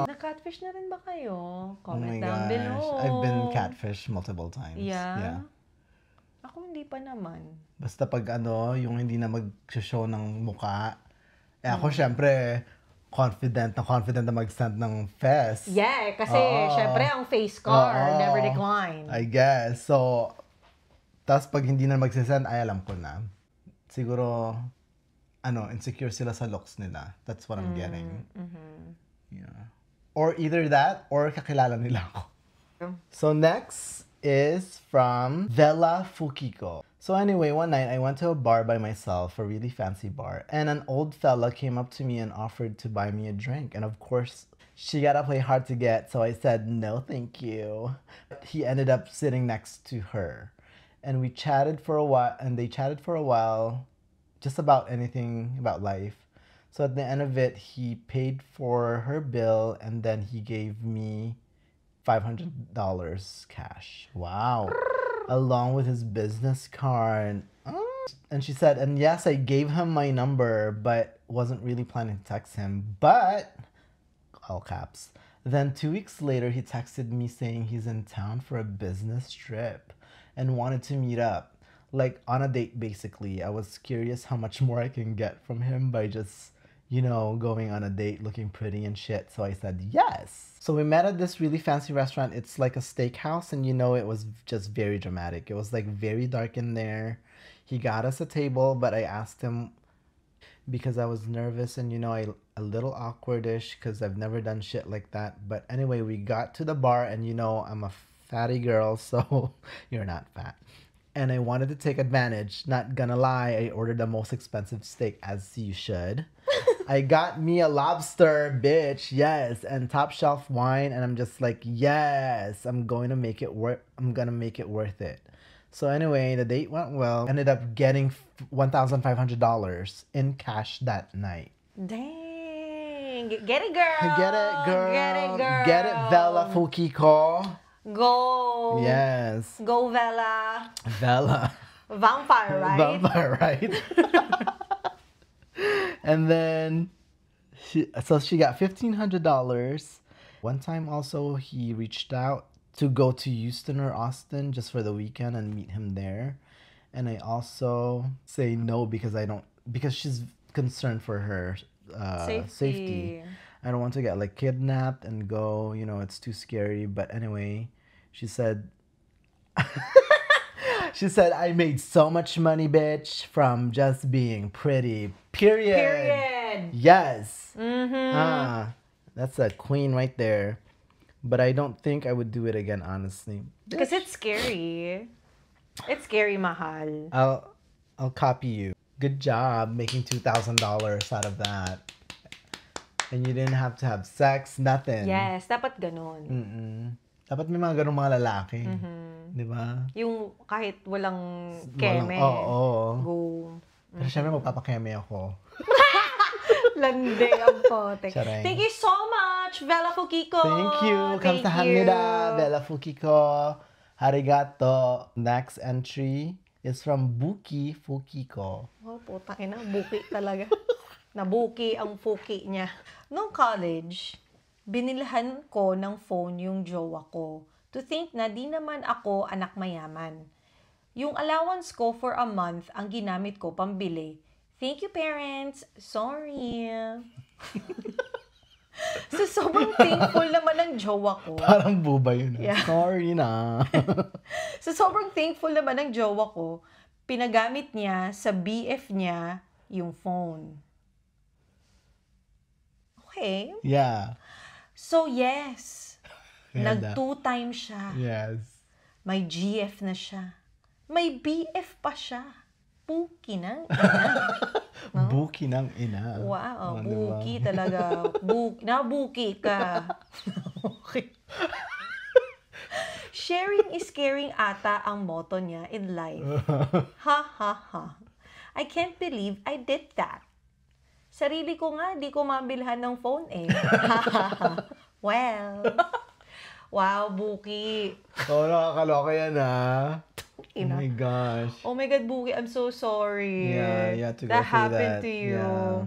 Na-catfish na rin ba kayo? Comment down below. I've been catfish multiple times. Yeah? Ako hindi pa naman. Basta pag yung hindi na mag-show ng muka. Ako syempre, confident na mag-send ng fest. Yeah, kasi syempre ang face card, never decline. I guess. So, tas pag hindi na magsisend, ay alam ko na. Siguro, insecure sila sa looks nila. That's what I'm getting. Mm-hmm. Yeah. Or either that, or kakilala nila ako. So next is from Vela Fukiko. So anyway, one night I went to a bar by myself, a really fancy bar, and an old fella came up to me and offered to buy me a drink. And of course, she gotta play hard to get, so I said, no, thank you. He ended up sitting next to her. And we chatted for a while, and they chatted for a while, just about anything about life. So at the end of it, he paid for her bill, and then he gave me $500 cash. Wow. Along with his business card. And she said, and yes, I gave him my number, but wasn't really planning to text him. But, all caps, Then 2 weeks later, he texted me saying he's in town for a business trip and wanted to meet up. Like on a date, basically. I was curious how much more I can get from him by just, going on a date looking pretty and shit. So I said yes. So we met at this really fancy restaurant. It's like a steakhouse, and it was just very dramatic. It was like very dark in there. He got us a table, but I asked him because I was nervous and I a little awkwardish because I've never done shit like that. But anyway, we got to the bar, and I'm a fatty girl, so you're not fat. And I wanted to take advantage. Not gonna lie, I ordered the most expensive steak, as you should. I got me a lobster, bitch, yes, and top shelf wine, and I'm just like, yes, I'm gonna make it worth it. So anyway, the date went well. Ended up getting $1,500 in cash that night. Dang. Get it, girl. Get it, girl. Get it, girl. Get it, Vela Fukiko. Go. Yes. Go, Vela. Vela. Vampire, right? Vampire, right? And then, she got $1,500. One time also, he reached out to go to Houston or Austin just for the weekend and meet him there. And I also say no because she's concerned for her safety. I don't want to get kidnapped and go, it's too scary. But anyway, she said, I made so much money, bitch, from just being pretty. Period. Yes. Mm-hmm. That's a queen right there. But I don't think I would do it again, honestly. Because it's scary. It's scary, mahal. I'll copy you. Good job making $2,000 out of that. And you didn't have to have sex, nothing. Yes, dapat ganon. Dapat may mga ganong mga lalaki. Di ba? Yung kahit walang keme. Oo. Go. Pero syempre magpapakeme ako. Lande ang potek. Charing. Thank you so much, Vela Fukiko. Thank you. 감사합니다, Vela Fukiko. Arigato. Next entry is from Buki Fukiko. Oh, putang ina. Buki talaga. Nabuki ang Fuki niya. Noong college, binilhan ko ng phone yung jowa ko to think na di naman ako anak mayaman. Yung allowance ko for a month ang ginamit ko pambili. Thank you, parents. Sorry. So, sobrang thankful naman ng jowa ko. Parang buba yun. Yeah. Sorry na. So, sobrang thankful naman ng jowa ko. Pinagamit niya sa BF niya yung phone. Okay. Yeah. So, yes. Ganda. Nag-2 times siya. Yes. May GF na siya. May BF pa siya. Puki ng ina. Buki ng ina. Wow, diba? buki talaga. Nabuki ka. Okay. Sharing is caring ata ang motto niya in life. Ha ha ha. I can't believe I did that. Sarili ko nga, di ko mabilhan ng phone eh. Ha ha ha. Well. Wow, buki. Oo, nakakaloka yan ah. Ina. Oh my gosh. Oh my God, Buki, I'm so sorry. Yeah, you had to go that through happened that. to you. Yeah.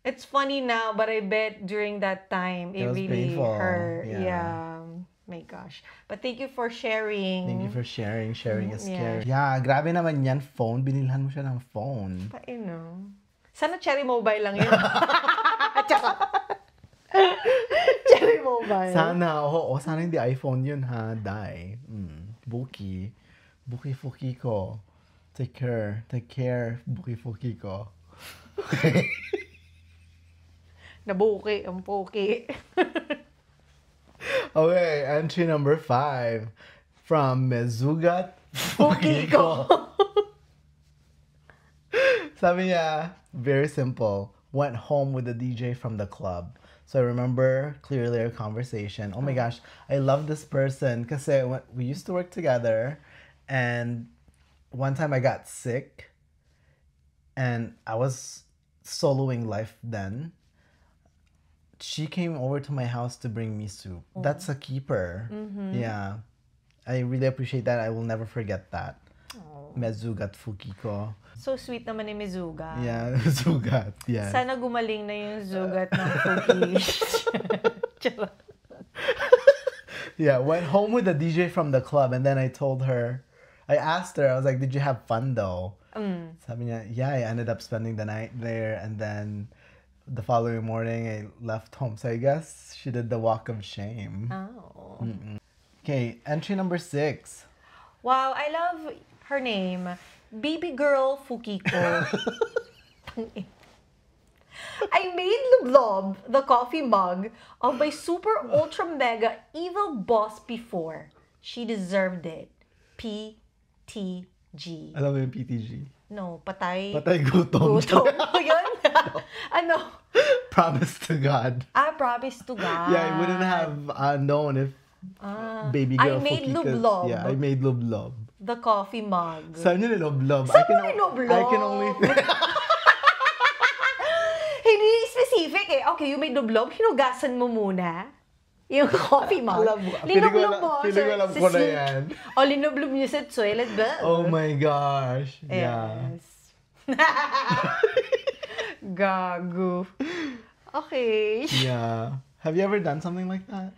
It's funny now, but I bet during that time, it was really painful. hurt. Yeah. Yeah. My gosh. But thank you for sharing. Thank you for sharing. Sharing is Yeah. scary. Yeah, grabe naman yan. Phone. Binilhan mo siya ng phone. Pa, sana Cherry Mobile lang yun. Cherry Mobile. Sana. Oo, sana hindi iPhone yun ha. Dai. Buki. Buki Fukiko. Take care. Take care, Buki Fukiko. Nabuki ang puki. Okay, entry number 5 from Mezugat Fukiko. Sabi niya, very simple. Went home with the DJ from the club. So I remember clearly our conversation. Oh my gosh, I love this person. Kasi we used to work together. And one time I got sick. And I was soloing life then. She came over to my house to bring me soup. Oh. That's a keeper. Mm-hmm. Yeah. I really appreciate that. I will never forget that. Oh. Mezugat Fukiko. So sweet naman ni Mizuga. Yeah, Zugat. Yeah. Sana gumaling na yung Zugat ng Fuki. Yeah, went home with the DJ from the club, and then I asked her, I was like, did you have fun though? Sabi niya, yeah, I ended up spending the night there, and then the following morning I left home. So I guess she did the walk of shame. Oh. Okay, entry number 6. Wow, I love her name. Baby Girl Fukiko. I made Lublob, the coffee mug, of my super ultra mega evil boss before. She deserved it. PTG. Alam mo yung PTG? No, patay. Patay gutom. Gutom. Yun? Ano? Promise to God. I promise to God. Yeah, I wouldn't have known if Baby Girl I made Fukiko. Lublob. Yeah, I made Lublob. The coffee mug. Saan yun Lublob? Saan mo niloblob? I can only Hindi specific eh. Okay, you made Lublob, hinugasan mo muna yung coffee mug. Linoblob mo. Feeling ko alam ko na yan. O, linoblob niyo sa toilet ba? Oh my gosh. Yeah. Yes. Gago. Okay. Yeah. Have you ever done something like that?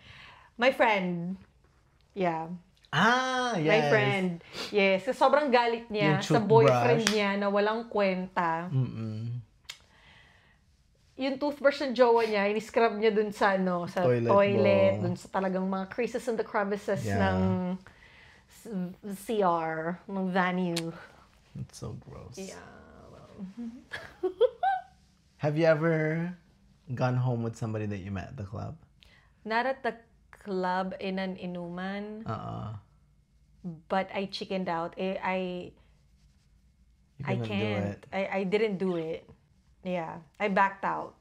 My friend. Yeah. Ah, yes. My friend. Yes. So, sobrang galit niya Yung sa toothbrush. boyfriend niya na walang kwenta. Yung toothbrush ng jowa niya, in-scrub niya dun sa, sa toilet dun sa talagang mga creases and the crevices ng CR, ng venue. It's so gross. Yeah. Have you ever gone home with somebody that you met at the club? Not at the club in an inuman, but I chickened out. I couldn't can't. do it. I didn't do it. Yeah. I backed out.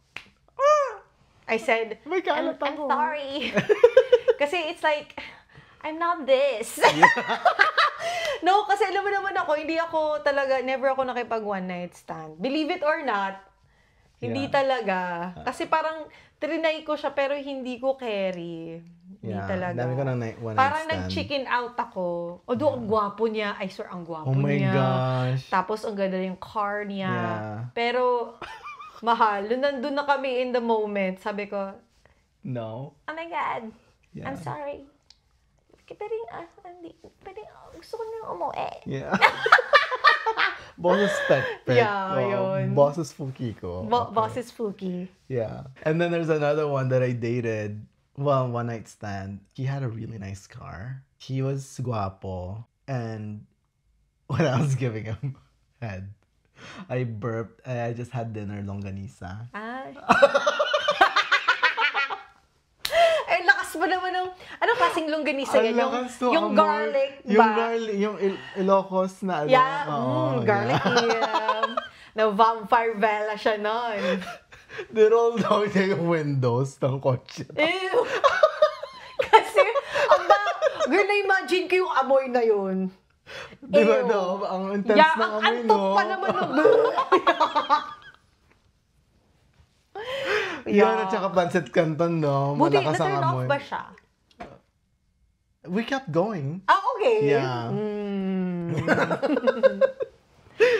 I said, May I'm kalat ako. sorry. Kasi it's like, I'm not this. No, kasi alam mo naman ako, never ako nakipag one night stand. Believe it or not, hindi talaga. Kasi parang, trinay ko siya, pero hindi ko carry. Hindi talaga. Dami ko ng one night Parang stand. nag-chicken out ako. Although, ang gwapo niya. I swear, ang gwapo niya. Oh my gosh. Tapos, ang ganda yung car niya. Yeah. Pero, mahal. Nung nandun na kami in the moment, sabi ko, No. oh my God, Yeah. I'm sorry. Gusto ko na umuwi. Yeah. Bosses Pet. Yeah, yun. Bosses Fukiko. Boss is Fuki. Yeah. And then there's another one that I dated. Well, one night stand. He had a really nice car. He was guapo. And when I was giving him head, I burped. I just had dinner longanisa. Ay, lakas mo naman ng, anong klaseng longganisa yan? Yung garlic ba? Yung garlic, yung Ilocos na ano. Yeah, garlic na vampire vela siya nun. Niroll down niya yung windows ng kotse. Ew! Kasi, girl, na-imagine ko yung amoy na yun. Di ba no? Ang intense ng amoy, no? Antok pa naman ng Yan, at saka Pancit Canton, no? Buti, Malakas ang na-turn off amoy. ba siya? We kept going. Okay. Yeah.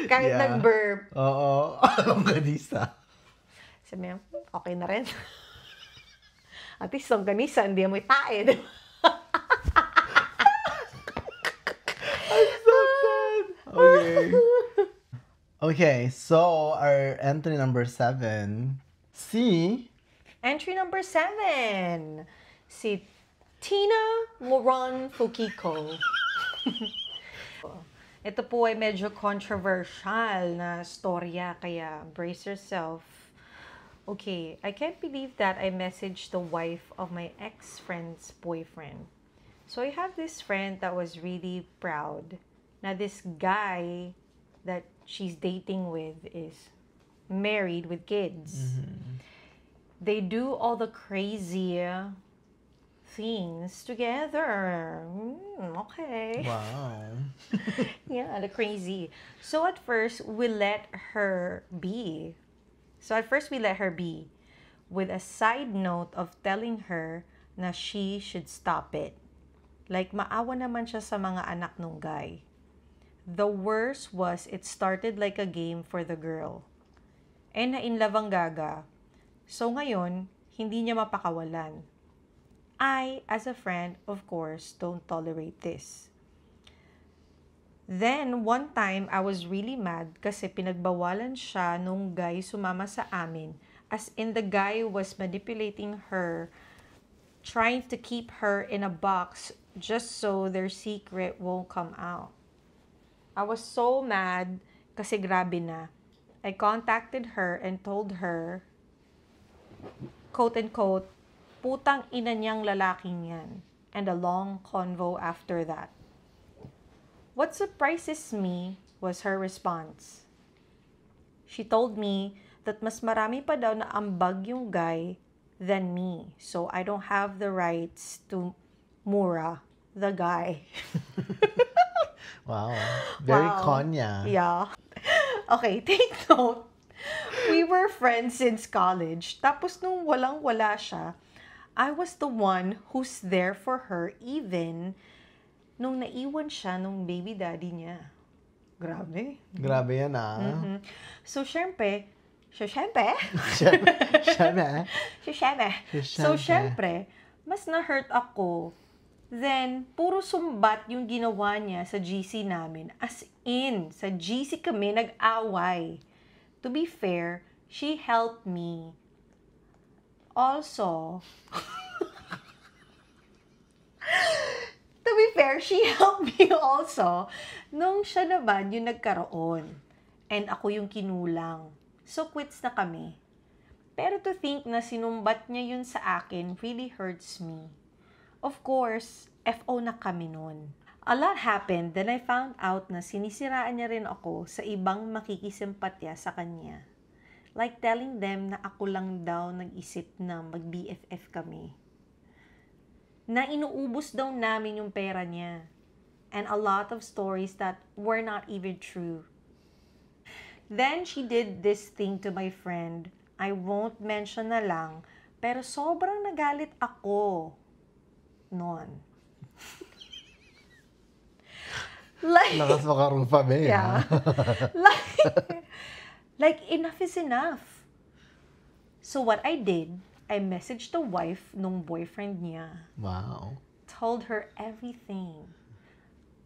Kahit nag-burp. Oo. Longganisa. Sabi niya, okay na rin. At least longganisa, hindi mo itae. Di ba? Okay. Okay, so our entry number 7. Entry number 7. Si Tina Moran Fukiko. Ito po ay medyo controversial na storya, kaya brace yourself. Okay, I can't believe that I messaged the wife of my ex-friend's boyfriend. So I have this friend that was really proud na this guy that she's dating with is married with kids. They do all the crazy things together. Okay. Wow. Yeah, the crazy. So at first, we let her be. With a side note of telling her na she should stop it. Like, maawa naman siya sa mga anak nung guy. The worst was, it started like a game for the girl. Na-inlove ang gaga. So ngayon, hindi niya mapakawalan. I, as a friend, of course, don't tolerate this. Then, one time, I was really mad kasi pinagbawalan siya nung guy sumama sa amin. As in, the guy was manipulating her, trying to keep her in a box just so their secret won't come out. I was so mad kasi grabe na. I contacted her and told her, quote-unquote, putang ina niyang lalaking yan. And a long convo after that. What surprises me was her response. She told me that mas marami pa daw na ambag yung guy than me. So I don't have the rights to mura the guy. Wow. Very Wow. Konya. Yeah. Okay, take note. We were friends since college. Tapos nung walang-wala siya, I was the one who's there for her even nung naiwan siya nung baby daddy niya. Grabe. Grabe yan So, syempre, Siyempre. So, syempre, mas na-hurt ako. Then, puro sumbat yung ginawa niya sa GC namin. As in, sa GC kami nag-away. To be fair, she helped me. Also, to be fair, she helped me also nung siya naman yung nagkaroon. And ako yung kinulang. So, quits na kami. Pero to think na sinumbat niya yun sa akin really hurts me. Of course, FO na kami nun. A lot happened, then I found out na sinisiraan niya rin ako sa ibang makikisimpatya sa kanya. Like telling them na ako lang daw nag-isip na mag-BFF kami. Na inuubos daw namin yung pera niya. And a lot of stories that were not even true. Then she did this thing to my friend. I won't mention na lang, pero sobrang nagalit ako noon. Lakas makarupa, be. Yeah. like, enough is enough. So what I did, I messaged the wife nung boyfriend niya. Wow. Told her everything.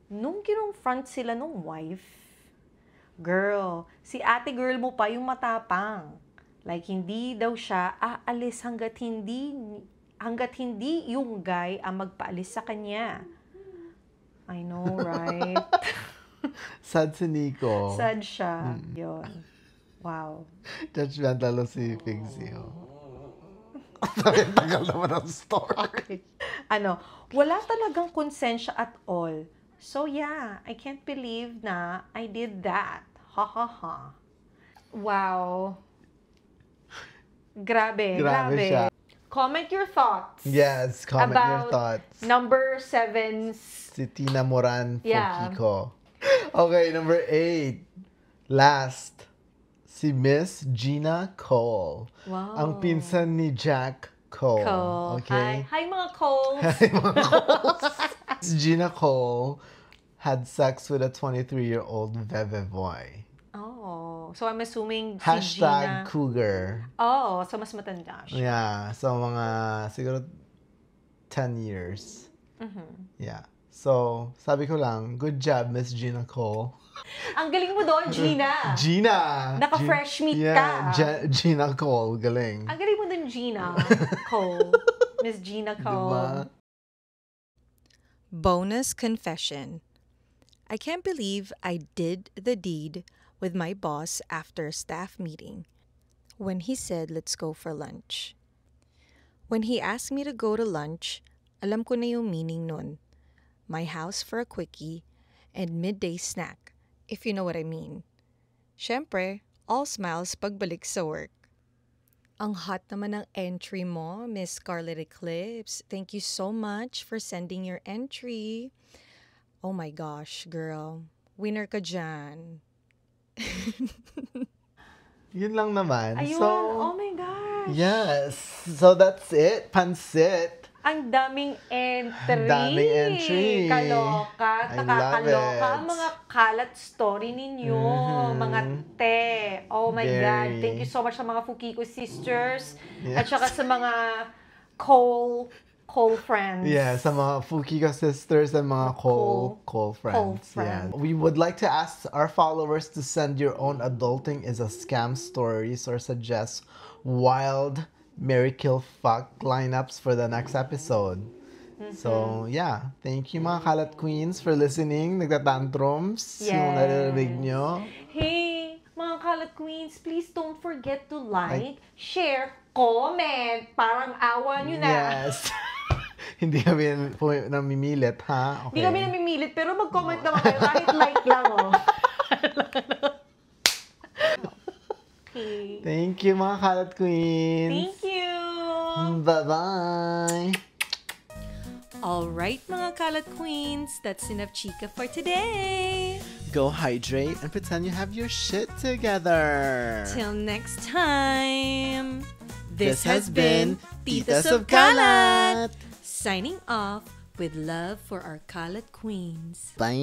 Nung kinonfront sila nung wife, girl, si ate girl mo pa yung matapang. Like, hindi daw siya aalis hanggat hindi yung guy ang magpaalis sa kanya. I know, right? Sad si Nico. Sad siya. Yun. Wow. Judgmental si Figsy. Tagal naman ang story. Wala talagang konsensya at all. So yeah, I can't believe na I did that. Ha ha ha. Wow. Grabe siya. Comment your thoughts. Yes, comment your about thoughts. Number 7's. Si Tina Moran Yeah. Fokiko. Okay, number 8. Last. Si Miss Gina Cole. Wow. Ang pinsan ni Jack Cole. Cole. Okay? Hi mga Coles. Gina Cole had sex with a 23-year-old Veve boy. Oh. So I'm assuming si Hashtag Gina. cougar. Oh, so mas matanda siya. Yeah. So, mga siguro 10 years. Mm-hmm. Yeah. So, sabi ko lang, good job, Miss Gina Cole. Ang galing mo doon, Gina. Gina! Naka-fresh meat yeah, ka. Gina Cole, galing. Ang galing mo doon, Gina Cole. Miss Gina Cole. Diba? Bonus confession. I can't believe I did the deed with my boss after a staff meeting when he said, let's go for lunch. When he asked me to go to lunch, alam ko na yung meaning nun. My house for a quickie and midday snack, if you know what I mean. Syempre, all smiles pagbalik sa work. Ang hot naman ng entry mo, Miss Scarlet Eclipse. Thank you so much for sending your entry. Oh my gosh, girl. Winner ka dyan. Yun lang naman. Ayun, So, oh my gosh. yes. So, that's it. Pansit. Ang daming entry. Daming entry. Kaloka, I love nakakaloka. it. Ang mga kalat story ninyo. Mga te. Oh my God. Very. Thank you so much sa mga Fukiko sisters. Yes. At saka sa mga Cole Cole friends. Yeah, sa mga Fukika sisters and mga Cole friends. Yeah. We would like to ask our followers to send your own adulting is a scam stories or suggest wild Marry Kill Fuck lineups for the next episode. So, yeah. Thank you mga Kalat Queens for listening. Nagtatantrums. Yung naririnig nyo. Hey, mga Kalat Queens, please don't forget to like, share, comment. Parang awa nyo na. Yes. Hindi kami namimilit, ha? Okay. Hindi kami namimilit, pero mag-comment naman kayo kahit like lang, oh. Okay. Thank you, mga Kalat Queens. Thank you. Bye-bye. All right, mga Kalat Queens, that's enough chika for today. Go hydrate and pretend you have your shit together. Till next time. This has been Titas of Kalat. Signing off with love for our Kalat Queens. Bye.